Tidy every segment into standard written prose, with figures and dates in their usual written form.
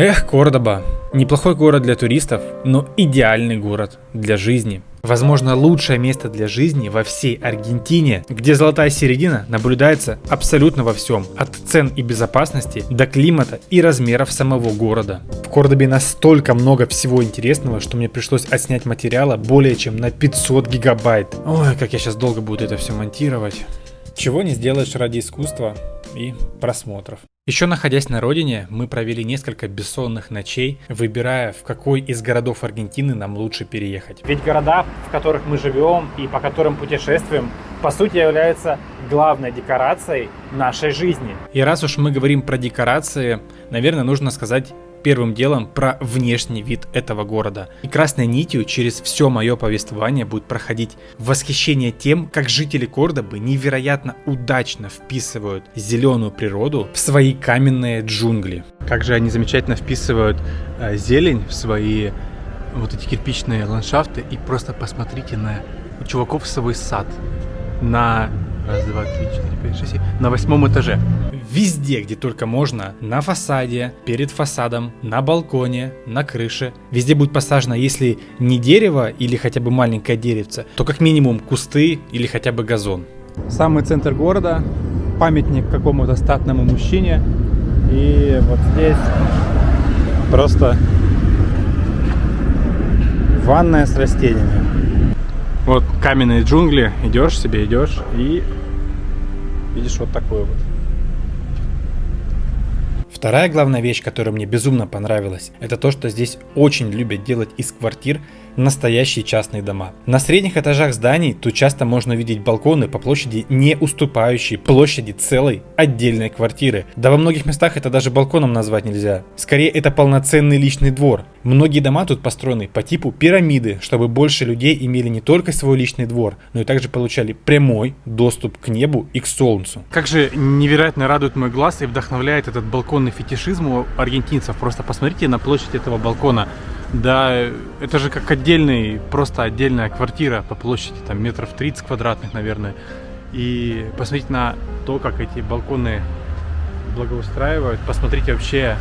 Эх, Кордоба. Неплохой город для туристов, но идеальный город для жизни. Возможно, лучшее место для жизни во всей Аргентине, где золотая середина наблюдается абсолютно во всем, от цен и безопасности до климата и размеров самого города. В Кордобе настолько много всего интересного, что мне пришлось отснять материала более чем на 500 гигабайт. Ой, как я сейчас долго буду это все монтировать. Чего не сделаешь ради искусства и просмотров. Еще находясь на родине, мы провели несколько бессонных ночей, выбирая, в какой из городов Аргентины нам лучше переехать. Ведь города, в которых мы живем и по которым путешествуем, по сути являются главной декорацией нашей жизни. И раз уж мы говорим про декорации, наверное, нужно сказать первым делом про внешний вид этого города. И красной нитью через все мое повествование будет проходить восхищение тем, как жители Кордобы невероятно удачно вписывают зеленую природу в свои каменные джунгли. Как же они замечательно вписывают зелень в свои вот эти кирпичные ландшафты. И просто посмотрите на у чуваков свой сад на раз, два, три, четыре, пять, шесть, на 8 этаже. Везде, где только можно, на фасаде, перед фасадом, на балконе, на крыше. Везде будет посажено, если не дерево или хотя бы маленькое деревце, то как минимум кусты или хотя бы газон. Самый центр города, памятник какому-то статному мужчине. И вот здесь просто ванная с растениями. Вот каменные джунгли, идешь себе, идешь и видишь вот такое вот. Вторая главная вещь, которая мне безумно понравилась, это то, что здесь очень любят делать из квартир настоящие частные дома. На средних этажах зданий тут часто можно увидеть балконы по площади, не уступающие площади целой отдельной квартиры. Да во многих местах это даже балконом назвать нельзя. Скорее, это полноценный личный двор. Многие дома тут построены по типу пирамиды, чтобы больше людей имели не только свой личный двор, но и также получали прямой доступ к небу и к солнцу. Как же невероятно радует мой глаз и вдохновляет этот балконный фетишизм у аргентинцев. Просто посмотрите на площадь этого балкона. Да, это же как просто отдельная квартира по площади, там метров 30 квадратных, наверное. И посмотрите на то, как эти балконы благоустраивают. Посмотрите вообще,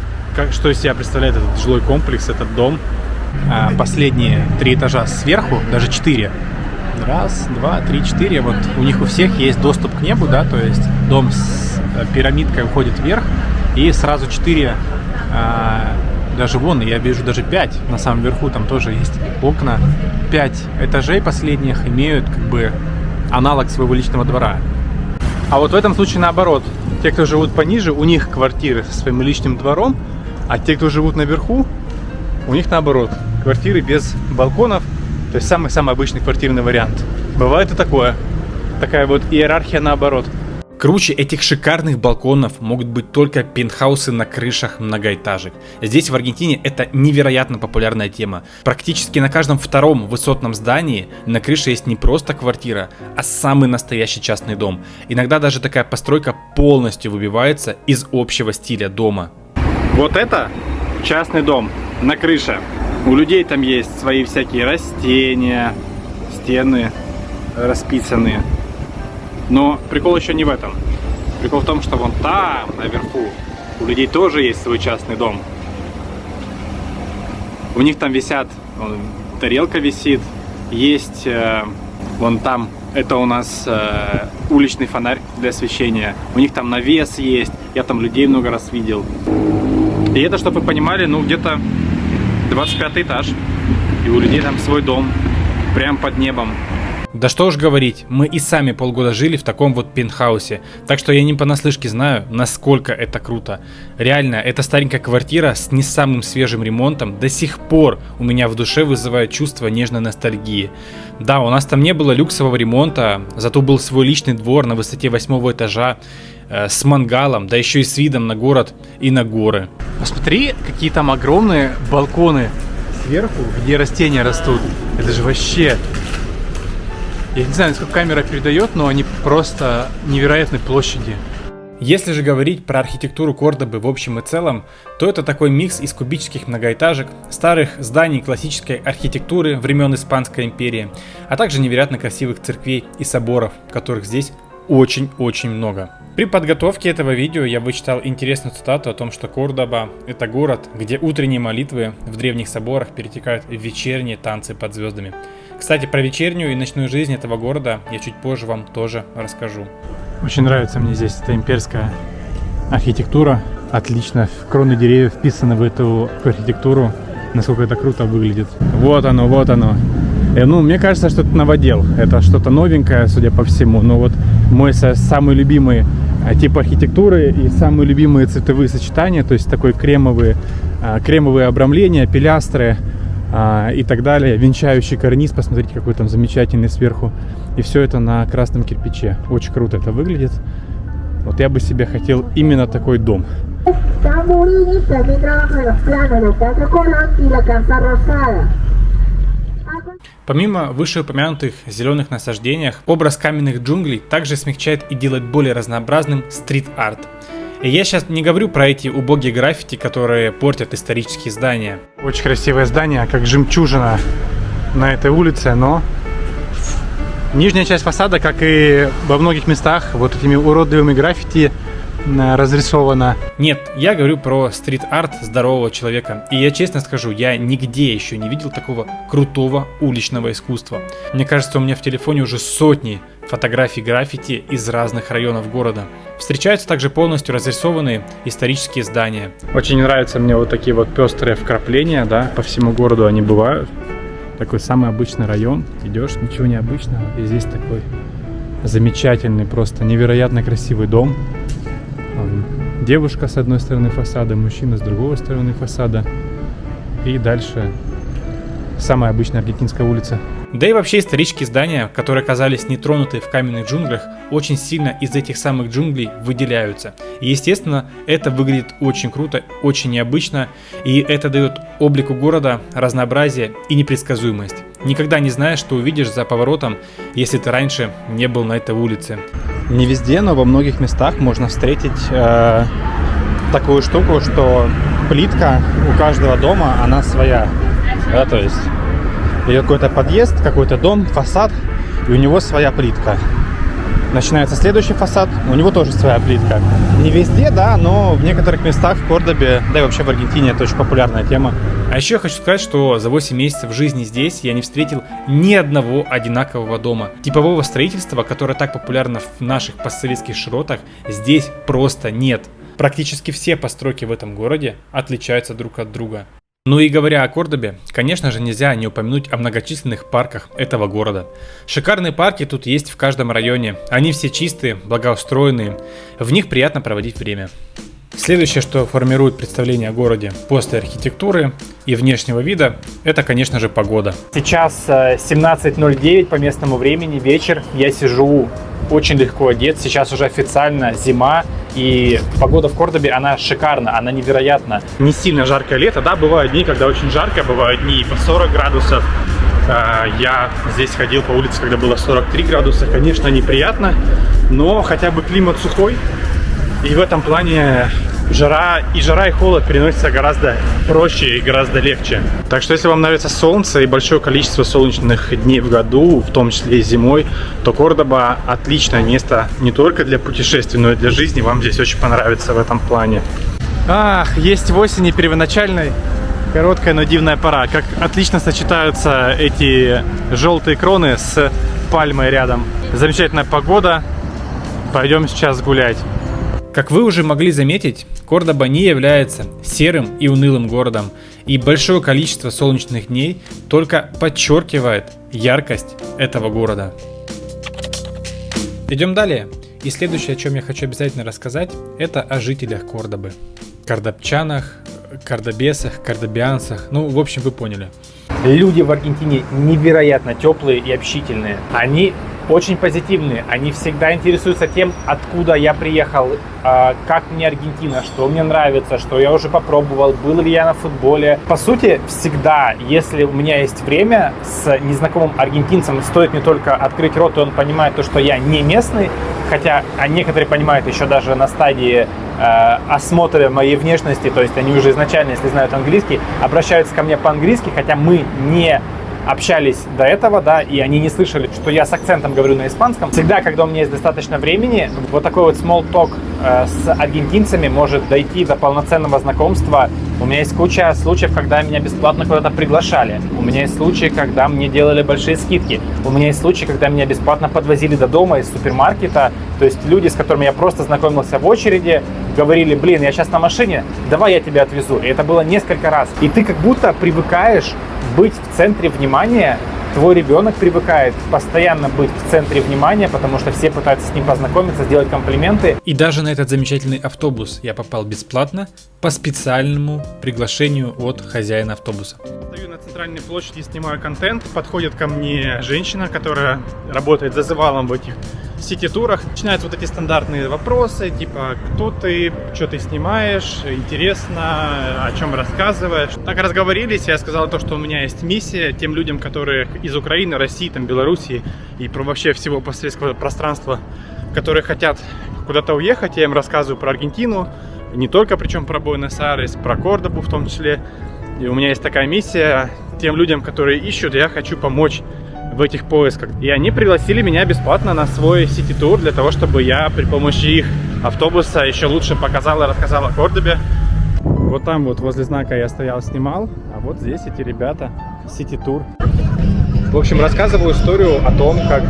что из себя представляет этот жилой комплекс, этот дом. Последние 3 этажа сверху, даже 4. Раз, два, три, 4. Вот у них у всех есть доступ к небу, да, то есть дом с пирамидкой уходит вверх. И сразу 4, даже вон, я вижу даже 5 на самом верху, там тоже есть окна. 5 этажей последних имеют как бы аналог своего личного двора. А вот в этом случае наоборот. Те, кто живут пониже, у них квартиры со своим личным двором, а те, кто живут наверху, у них наоборот. Квартиры без балконов, то есть самый-самый обычный квартирный вариант. Бывает и такое. Такая вот иерархия наоборот. Круче этих шикарных балконов могут быть только пентхаусы на крышах многоэтажек. Здесь в Аргентине это невероятно популярная тема. Практически на каждом втором высотном здании на крыше есть не просто квартира, а самый настоящий частный дом. Иногда даже такая постройка полностью выбивается из общего стиля дома. Вот это частный дом на крыше. У людей там есть свои всякие растения, стены расписанные. Но прикол еще не в этом. Прикол в том, что вон там, наверху, у людей тоже есть свой частный дом. У них там висят, тарелка висит, есть вон там, это у нас уличный фонарь для освещения. У них там навес есть, я там людей много раз видел. И это, чтобы вы понимали, ну где-то 25 этаж. И у людей там свой дом, прям под небом. Да что уж говорить, мы и сами полгода жили в таком вот пентхаусе, так что я не понаслышке знаю, насколько это круто. Реально, эта старенькая квартира с не самым свежим ремонтом до сих пор у меня в душе вызывает чувство нежной ностальгии. Да, у нас там не было люксового ремонта, зато был свой личный двор на высоте 8 этажа, с мангалом, да еще и с видом на город и на горы. Посмотри, какие там огромные балконы сверху, где растения растут. Это же вообще... Я не знаю, насколько камера передает, но они просто невероятной площади. Если же говорить про архитектуру Кордобы в общем и целом, то это такой микс из кубических многоэтажек, старых зданий классической архитектуры времен Испанской империи, а также невероятно красивых церквей и соборов, которых здесь очень-очень много. При подготовке этого видео я вычитал интересную цитату о том, что Кордоба – это город, где утренние молитвы в древних соборах перетекают в вечерние танцы под звездами. Кстати, про вечернюю и ночную жизнь этого города я чуть позже вам тоже расскажу. Очень нравится мне здесь эта имперская архитектура. Отлично, кроны деревьев вписаны в эту архитектуру. Насколько это круто выглядит. Вот оно, вот оно. Ну, мне кажется, что это новодел. Это что-то новенькое, судя по всему. Но вот мой самый любимый тип архитектуры и самые любимые цветовые сочетания, то есть такой кремовые обрамления, пилястры и так далее, венчающий карниз, посмотрите, какой там замечательный сверху. И все это на красном кирпиче. Очень круто это выглядит. Вот я бы себе хотел именно такой дом. Помимо вышеупомянутых зеленых насаждениях, образ каменных джунглей также смягчает и делает более разнообразным стрит-арт. И я сейчас не говорю про эти убогие граффити, которые портят исторические здания. Очень красивое здание, как жемчужина на этой улице, но нижняя часть фасада, как и во многих местах, вот этими уродливыми граффити разрисовано. Нет, я говорю про стрит-арт здорового человека. И я честно скажу, я нигде еще не видел такого крутого уличного искусства. Мне кажется, у меня в телефоне уже сотни фотографий граффити из разных районов города. Встречаются также полностью разрисованные исторические здания. Очень нравятся мне вот такие вот пестрые вкрапления, да, по всему городу они бывают. Такой самый обычный район. Идешь, ничего необычного. И здесь такой замечательный, просто невероятно красивый дом. Девушка с одной стороны фасада, мужчина с другой стороны фасада. И дальше самая обычная аргентинская улица. Да и вообще исторические здания, которые оказались нетронуты в каменных джунглях, очень сильно из этих самых джунглей выделяются. И естественно, это выглядит очень круто, очень необычно. И это дает облику города разнообразие и непредсказуемость. Никогда не знаешь, что увидишь за поворотом, если ты раньше не был на этой улице. Не везде, но во многих местах можно встретить такую штуку, что плитка у каждого дома, она своя. Да, то есть какой-то подъезд, какой-то дом, фасад, и у него своя плитка. Начинается следующий фасад, у него тоже своя плитка. Не везде, да, но в некоторых местах в Кордобе, да и вообще в Аргентине это очень популярная тема. А еще я хочу сказать, что за 8 месяцев жизни здесь я не встретил ни одного одинакового дома. Типового строительства, которое так популярно в наших постсоветских широтах, здесь просто нет. Практически все постройки в этом городе отличаются друг от друга. Ну и говоря о Кордобе, конечно же нельзя не упомянуть о многочисленных парках этого города. Шикарные парки тут есть в каждом районе, они все чистые, благоустроенные, в них приятно проводить время. Следующее, что формирует представление о городе после архитектуры и внешнего вида, это, конечно же, погода. Сейчас 17:09 по местному времени, вечер, я сижу очень легко одет, сейчас уже официально зима, и погода в Кордобе, она шикарна, она невероятна. Не сильно жаркое лето, да, бывают дни, когда очень жарко, бывают дни по 40 градусов. Я здесь ходил по улице, когда было 43 градуса, конечно, неприятно, но хотя бы климат сухой, и в этом плане жара и холод переносятся гораздо проще и гораздо легче. Так что если вам нравится солнце и большое количество солнечных дней в году, в том числе и зимой, то Кордоба отличное место не только для путешествий, но и для жизни. Вам здесь очень понравится в этом плане. Ах, есть в осени первоначальной короткая, но дивная пора. Как отлично сочетаются эти желтые кроны с пальмой рядом. Замечательная погода. Пойдем сейчас гулять. Как вы уже могли заметить, Кордоба не является серым и унылым городом, и большое количество солнечных дней только подчеркивает яркость этого города. Идем далее. И следующее, о чем я хочу обязательно рассказать, это о жителях Кордобы. Кордобчанах, кордобесах, кордобианцах, ну, в общем, вы поняли. Люди в Аргентине невероятно теплые и общительные. Они очень позитивные, они всегда интересуются тем, откуда я приехал, как мне Аргентина, что мне нравится, что я уже попробовал, был ли я на футболе. По сути, всегда, если у меня есть время, с незнакомым аргентинцем стоит не только открыть рот, и он понимает то, что я не местный, хотя некоторые понимают еще даже на стадии осмотра моей внешности, то есть они уже изначально, если знают английский, обращаются ко мне по-английски, хотя мы не общались до этого, да, и они не слышали, что я с акцентом говорю на испанском. Всегда, когда у меня есть достаточно времени, вот такой вот small talk с аргентинцами может дойти до полноценного знакомства. У меня есть куча случаев, когда меня бесплатно куда-то приглашали. У меня есть случаи, когда мне делали большие скидки. У меня есть случаи, когда меня бесплатно подвозили до дома из супермаркета. То есть люди, с которыми я просто знакомился в очереди, говорили: блин, я сейчас на машине, давай я тебя отвезу. И это было несколько раз. И ты как будто привыкаешь быть в центре внимания. Твой ребенок привыкает постоянно быть в центре внимания, потому что все пытаются с ним познакомиться, сделать комплименты. И даже на этот замечательный автобус я попал бесплатно по специальному приглашению от хозяина автобуса. Стою на центральной площади, снимаю контент. Подходит ко мне женщина, которая работает зазывалом в этих сити-турах. Начинаются вот эти стандартные вопросы, типа: кто ты, что ты снимаешь, интересно, о чем рассказываешь. Так разговорились, я сказал то, что у меня есть миссия тем людям, которые из Украины, России, там, Белоруссии и вообще всего постсоветского пространства, которые хотят куда-то уехать. Я им рассказываю про Аргентину, не только, причем про Буэнос-Айрес, про Кордобу в том числе. И у меня есть такая миссия тем людям, которые ищут, я хочу помочь в этих поисках. И они пригласили меня бесплатно на свой сити-тур для того, чтобы я при помощи их автобуса еще лучше показал и рассказал о Кордобе. Вот там вот возле знака я стоял, снимал, а вот здесь эти ребята, сити-тур. В общем, рассказываю историю о том, как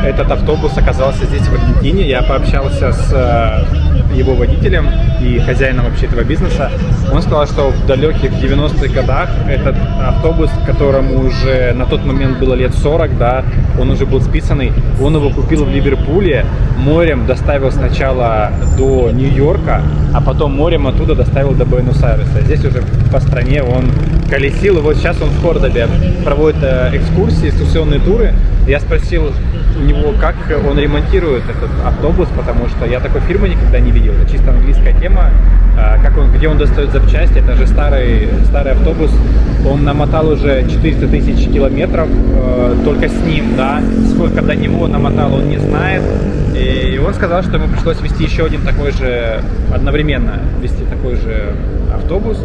этот автобус оказался здесь, в Аргентине. Я пообщался с его водителем и хозяином вообще этого бизнеса. Он сказал, что в далеких 90-х годах этот автобус, которому уже на тот момент было лет 40, да, он уже был списанный, он его купил в Ливерпуле, морем доставил сначала до Нью-Йорка, а потом морем оттуда доставил до Буэнос-Айреса. Здесь уже по стране он колесил, и вот сейчас он в Кордобе проводит экскурсии, экскурсионные туры. Я спросил у него, как он ремонтирует этот автобус, потому что я такой фирмы никогда не видел. Это чисто английская тема. Где он достает запчасти, это же старый автобус. Он намотал уже 400 тысяч километров только с ним, да. Сколько до него намотал, он не знает. И он сказал, что ему пришлось вести еще один такой же, одновременно вести такой же автобус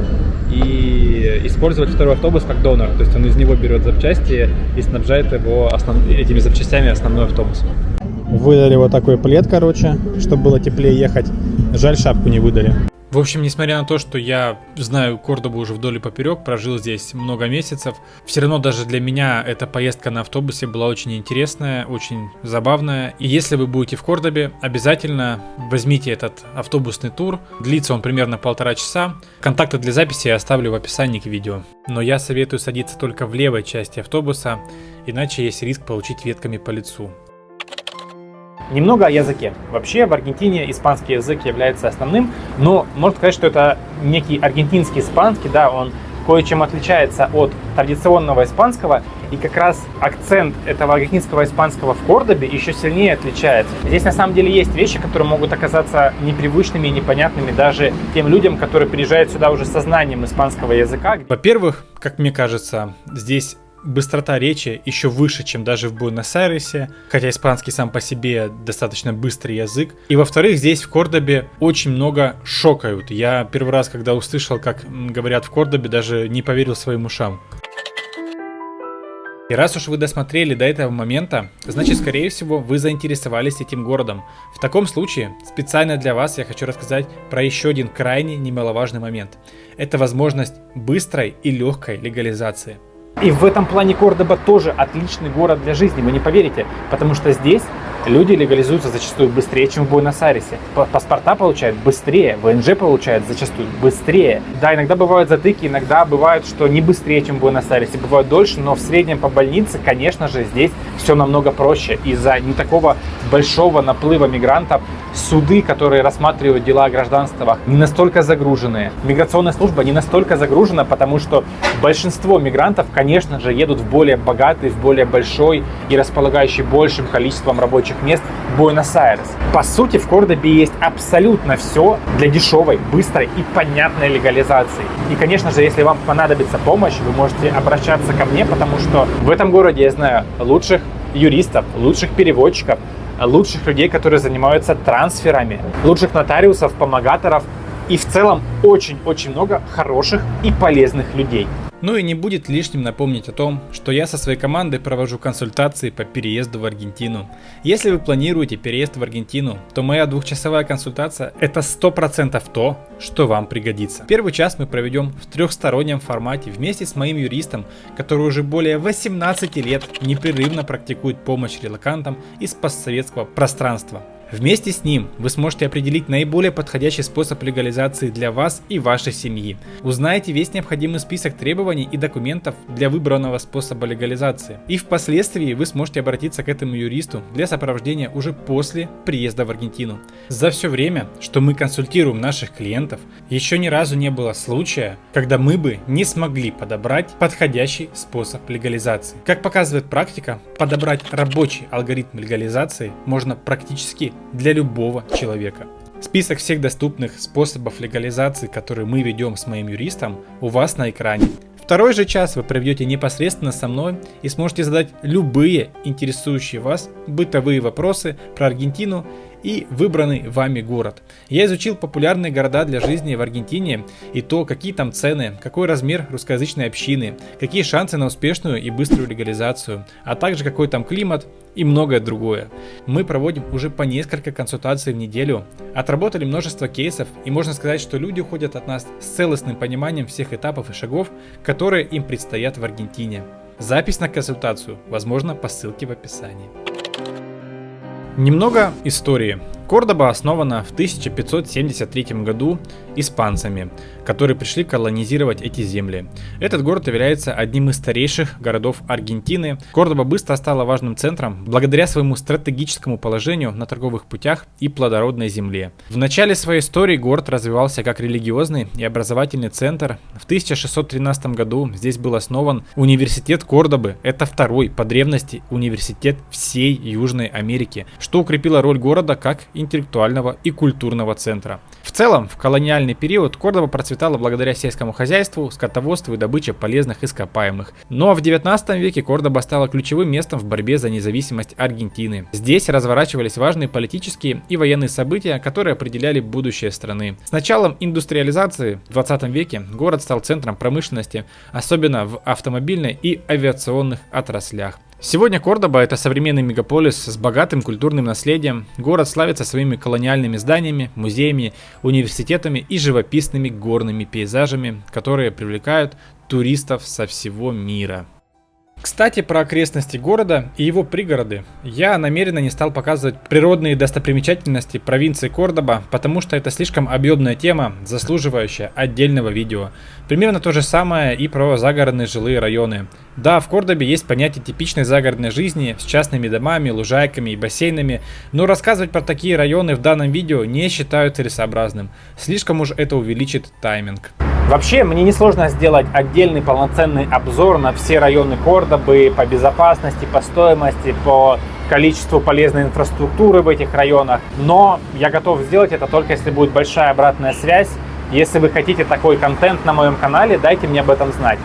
и использовать второй автобус как донор. То есть он из него берет запчасти и снабжает его этими запчастями основной автобус. Выдали вот такой плед, короче, чтобы было теплее ехать. Жаль, шапку не выдали. В общем, несмотря на то, что я знаю Кордобу уже вдоль и поперек, прожил здесь много месяцев, все равно даже для меня эта поездка на автобусе была очень интересная, очень забавная. И если вы будете в Кордобе, обязательно возьмите этот автобусный тур. Длится он примерно 1,5 часа. Контакты для записи я оставлю в описании к видео. Но я советую садиться только в левой части автобуса, иначе есть риск получить ветками по лицу. Немного о языке. Вообще в Аргентине испанский язык является основным, но можно сказать, что это некий аргентинский испанский, да, он кое-чем отличается от традиционного испанского, и как раз акцент этого аргентинского испанского в Кордобе еще сильнее отличается. Здесь на самом деле есть вещи, которые могут оказаться непривычными и непонятными даже тем людям, которые приезжают сюда уже со знанием испанского языка. Во-первых, как мне кажется, здесь быстрота речи еще выше, чем даже в Буэнос-Айресе, хотя испанский сам по себе достаточно быстрый язык. И во-вторых, здесь в Кордобе очень много шокают. Я первый раз, когда услышал, как говорят в Кордобе, даже не поверил своим ушам. И раз уж вы досмотрели до этого момента, значит, скорее всего, вы заинтересовались этим городом. В таком случае, специально для вас я хочу рассказать про еще один крайне немаловажный момент. Это возможность быстрой и легкой легализации. И в этом плане Кордоба тоже отличный город для жизни, вы не поверите, потому что здесь люди легализуются зачастую быстрее, чем в Буэнос-Айресе. Паспорта получают быстрее, ВНЖ получают зачастую быстрее. Да, иногда бывают затыки, иногда бывает, что не быстрее, чем в Буэнос-Айресе, бывает дольше, но в среднем по больнице, конечно же, здесь все намного проще. Из-за не такого большого наплыва мигрантов суды, которые рассматривают дела о гражданствах, не настолько загруженные. Миграционная служба не настолько загружена, потому что большинство мигрантов, конечно же, едут в более богатый, в более большой и располагающий большим количеством рабочих мест Буэнос-Айрес. По сути, в Кордобе есть абсолютно все для дешевой, быстрой и понятной легализации. И, конечно же, если вам понадобится помощь, вы можете обращаться ко мне, потому что в этом городе я знаю лучших юристов, лучших переводчиков, лучших людей, которые занимаются трансферами, лучших нотариусов, помогаторов и в целом очень-очень много хороших и полезных людей. Ну и не будет лишним напомнить о том, что я со своей командой провожу консультации по переезду в Аргентину. Если вы планируете переезд в Аргентину, то моя двухчасовая консультация – это 100% то, что вам пригодится. Первый час мы проведем в трехстороннем формате вместе с моим юристом, который уже более 18 лет непрерывно практикует помощь релокантам из постсоветского пространства. Вместе с ним вы сможете определить наиболее подходящий способ легализации для вас и вашей семьи. Узнаете весь необходимый список требований и документов для выбранного способа легализации. И впоследствии вы сможете обратиться к этому юристу для сопровождения уже после приезда в Аргентину. За все время, что мы консультируем наших клиентов, еще ни разу не было случая, когда мы бы не смогли подобрать подходящий способ легализации. Как показывает практика, подобрать рабочий алгоритм легализации можно практически для любого человека. Список всех доступных способов легализации, которые мы ведем с моим юристом, у вас на экране. Второй же час вы проведете непосредственно со мной и сможете задать любые интересующие вас бытовые вопросы про Аргентину и выбранный вами город. Я изучил популярные города для жизни в Аргентине и то, какие там цены, какой размер русскоязычной общины, какие шансы на успешную и быструю легализацию, а также какой там климат и многое другое. Мы проводим уже по несколько консультаций в неделю, отработали множество кейсов, и можно сказать, что люди уходят от нас с целостным пониманием всех этапов и шагов, которые им предстоят в Аргентине. Запись на консультацию возможно по ссылке в описании. Немного истории. Кордоба основана в 1573 году испанцами, которые пришли колонизировать эти земли. Этот город является одним из старейших городов Аргентины. Кордоба быстро стала важным центром благодаря своему стратегическому положению на торговых путях и плодородной земле. В начале своей истории город развивался как религиозный и образовательный центр. В 1613 году здесь был основан университет Кордобы. Это второй по древности университет всей Южной Америки, что укрепило роль города как интеллектуального и культурного центра. В целом, в колониальный период Кордоба процветала благодаря сельскому хозяйству, скотоводству и добыче полезных ископаемых. Но в 19 веке Кордоба стала ключевым местом в борьбе за независимость Аргентины. Здесь разворачивались важные политические и военные события, которые определяли будущее страны. С началом индустриализации в 20 веке город стал центром промышленности, особенно в автомобильной и авиационных отраслях. Сегодня Кордоба – это современный мегаполис с богатым культурным наследием. Город славится своими колониальными зданиями, музеями, университетами и живописными горными пейзажами, которые привлекают туристов со всего мира. Кстати, про окрестности города и его пригороды. Я намеренно не стал показывать природные достопримечательности провинции Кордоба, потому что это слишком объемная тема, заслуживающая отдельного видео. Примерно то же самое и про загородные жилые районы. Да, в Кордобе есть понятие типичной загородной жизни с частными домами, лужайками и бассейнами, но рассказывать про такие районы в данном видео не считаю целесообразным. Слишком уж это увеличит тайминг. Вообще, мне несложно сделать отдельный полноценный обзор на все районы Кордобы по безопасности, по стоимости, по количеству полезной инфраструктуры в этих районах. Но я готов сделать это только если будет большая обратная связь. Если вы хотите такой контент на моем канале, дайте мне об этом знать.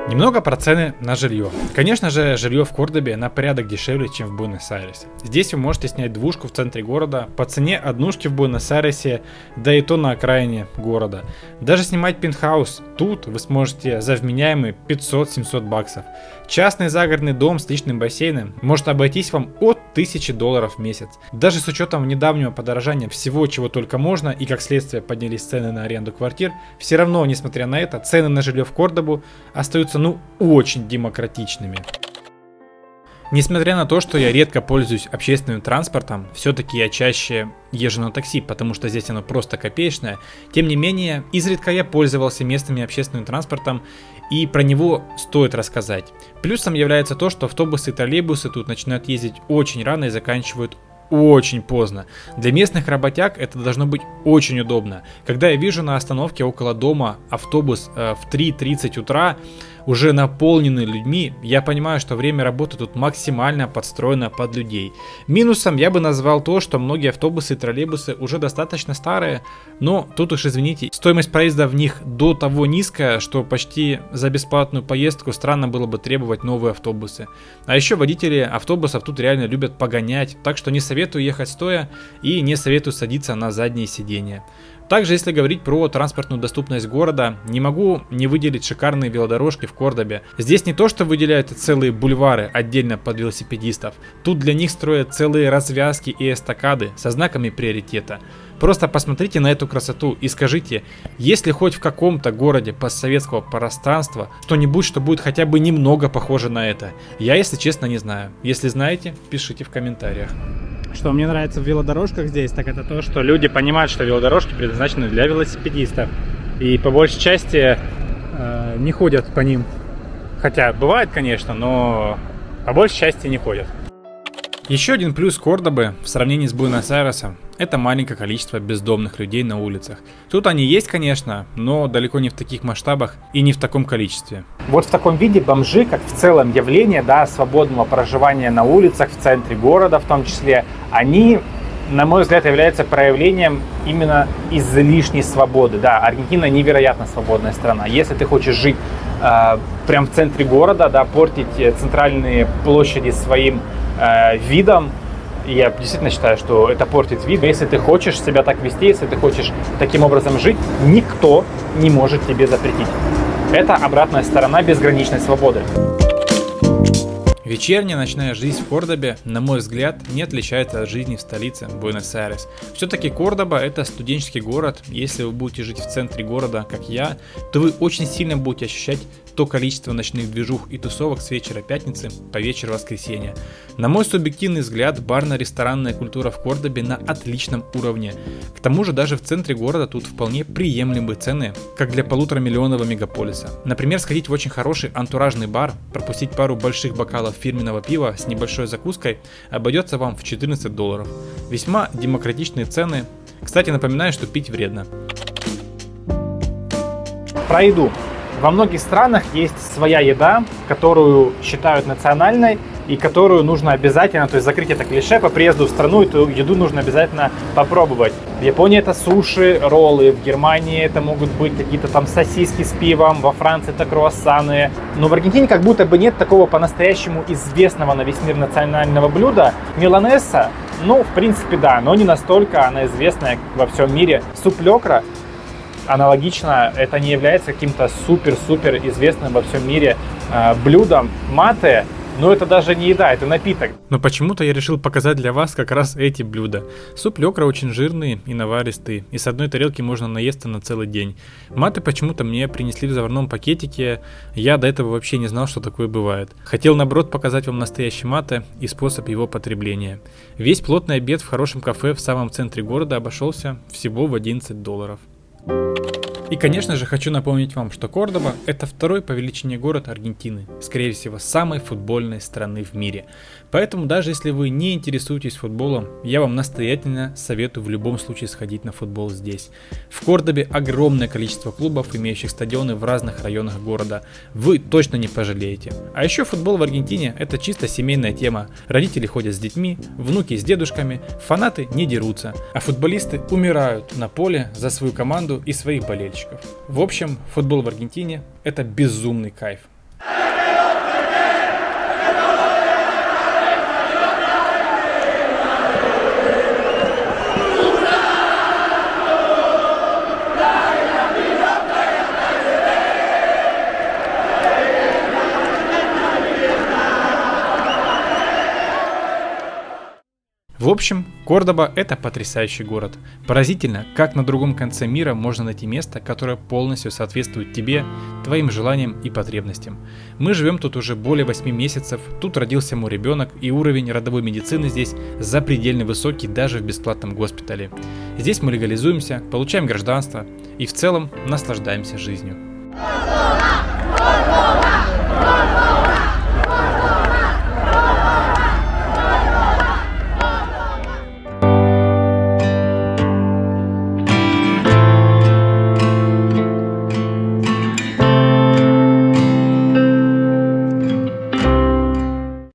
Немного про цены на жилье. Конечно же, жилье в Кордобе на порядок дешевле, чем в Буэнос-Айресе. Здесь вы можете снять двушку в центре города по цене однушки в Буэнос-Айресе, да и то на окраине города. Даже снимать пентхаус тут вы сможете за вменяемые 500-700 баксов. Частный загородный дом с личным бассейном может обойтись вам от $1000 в месяц. Даже с учетом недавнего подорожания всего, чего только можно, и как следствие поднялись цены на аренду квартир, все равно, несмотря на это, цены на жилье в Кордобу остаются очень демократичными. Несмотря на то, что я редко пользуюсь общественным транспортом, все-таки я чаще езжу на такси, потому что здесь оно просто копеечное. Тем не менее, изредка я пользовался местным общественным транспортом, и про него стоит рассказать. Плюсом является то, что автобусы и троллейбусы тут начинают ездить очень рано и заканчивают очень поздно. Для местных работяг это должно быть очень удобно. Когда я вижу на остановке около дома автобус в 3:30 утра, уже наполненный людьми, я понимаю, что время работы тут максимально подстроено под людей. Минусом я бы назвал то, что многие автобусы и троллейбусы уже достаточно старые, но тут уж извините, стоимость проезда в них до того низкая, что почти за бесплатную поездку странно было бы требовать новые автобусы. А еще водители автобусов тут реально любят погонять, так что не советую ехать стоя и не советую садиться на задние сиденья. Также, если говорить про транспортную доступность города, не могу не выделить шикарные велодорожки в Кордобе. Здесь не то, что выделяют целые бульвары отдельно под велосипедистов, тут для них строят целые развязки и эстакады со знаками приоритета. Просто посмотрите на эту красоту и скажите, есть ли хоть в каком-то городе постсоветского пространства что-нибудь, что будет хотя бы немного похоже на это? Я, если честно, не знаю. Если знаете, пишите в комментариях. Что мне нравится в велодорожках здесь, так это то, что люди понимают, что велодорожки предназначены для велосипедистов. И по большей части не ходят по ним. Хотя бывает, конечно, но по большей части не ходят. Еще один плюс Кордобы в сравнении с Буэнос-Айресом – это маленькое количество бездомных людей на улицах. Тут они есть, конечно, но далеко не в таких масштабах и не в таком количестве. Вот в таком виде бомжи, как в целом явление, да, свободного проживания на улицах, в центре города в том числе, они, на мой взгляд, являются проявлением именно излишней свободы. Да, Аргентина невероятно свободная страна. Если ты хочешь жить прям в центре города, да, портить центральные площади своим видом, я действительно считаю, что это портит вид. Если ты хочешь себя так вести, если ты хочешь таким образом жить, никто не может тебе запретить. Это обратная сторона безграничной свободы. Вечерняя ночная жизнь в Кордобе, на мой взгляд, не отличается от жизни в столице Буэнос-Айрес. Все-таки Кордоба – это студенческий город. Если вы будете жить в центре города, как я, то вы очень сильно будете ощущать то количество ночных движух и тусовок с вечера пятницы по вечер воскресенья. На мой субъективный взгляд, барно-ресторанная культура в Кордобе на отличном уровне. К тому же даже в центре города тут вполне приемлемые цены, как для полуторамиллионного мегаполиса. Например, сходить в очень хороший антуражный бар, пропустить пару больших бокалов фирменного пива с небольшой закуской обойдется вам в $14. Весьма демократичные цены. Кстати, напоминаю, что пить вредно. Про еду. Во многих странах есть своя еда, которую считают национальной и которую нужно обязательно, то есть закрыть это клише, по приезду в страну эту еду нужно обязательно попробовать. В Японии это суши, роллы, в Германии это могут быть какие-то там сосиски с пивом, во Франции это круассаны. Но в Аргентине как будто бы нет такого по-настоящему известного на весь мир национального блюда. Миланеса, ну, в принципе, да, но не настолько она известная во всем мире. Суп лёкра. Аналогично, это не является каким-то супер-супер известным во всем мире блюдом. Мате, но это даже не еда, это напиток. Но почему-то я решил показать для вас как раз эти блюда. Суп лёкра очень жирный и наваристый, и с одной тарелки можно наесться на целый день. Мате почему-то мне принесли в заварном пакетике, я до этого вообще не знал, что такое бывает. Хотел наоборот показать вам настоящий мате и способ его потребления. Весь плотный обед в хорошем кафе в самом центре города обошелся всего в $11. И, конечно же, хочу напомнить вам, что Кордоба – это второй по величине город Аргентины, скорее всего, самой футбольной страны в мире. Поэтому, даже если вы не интересуетесь футболом, я вам настоятельно советую в любом случае сходить на футбол здесь. В Кордобе огромное количество клубов, имеющих стадионы в разных районах города. Вы точно не пожалеете. А еще футбол в Аргентине – это чисто семейная тема. Родители ходят с детьми, внуки с дедушками, фанаты не дерутся, а футболисты умирают на поле за свою команду и своих болельщиков. В общем, футбол в Аргентине – это безумный кайф. В общем, Кордоба – это потрясающий город. Поразительно, как на другом конце мира можно найти место, которое полностью соответствует тебе, твоим желаниям и потребностям. Мы живем тут уже более 8 месяцев, тут родился мой ребенок, и уровень родовой медицины здесь запредельно высокий даже в бесплатном госпитале. Здесь мы легализуемся, получаем гражданство и в целом наслаждаемся жизнью.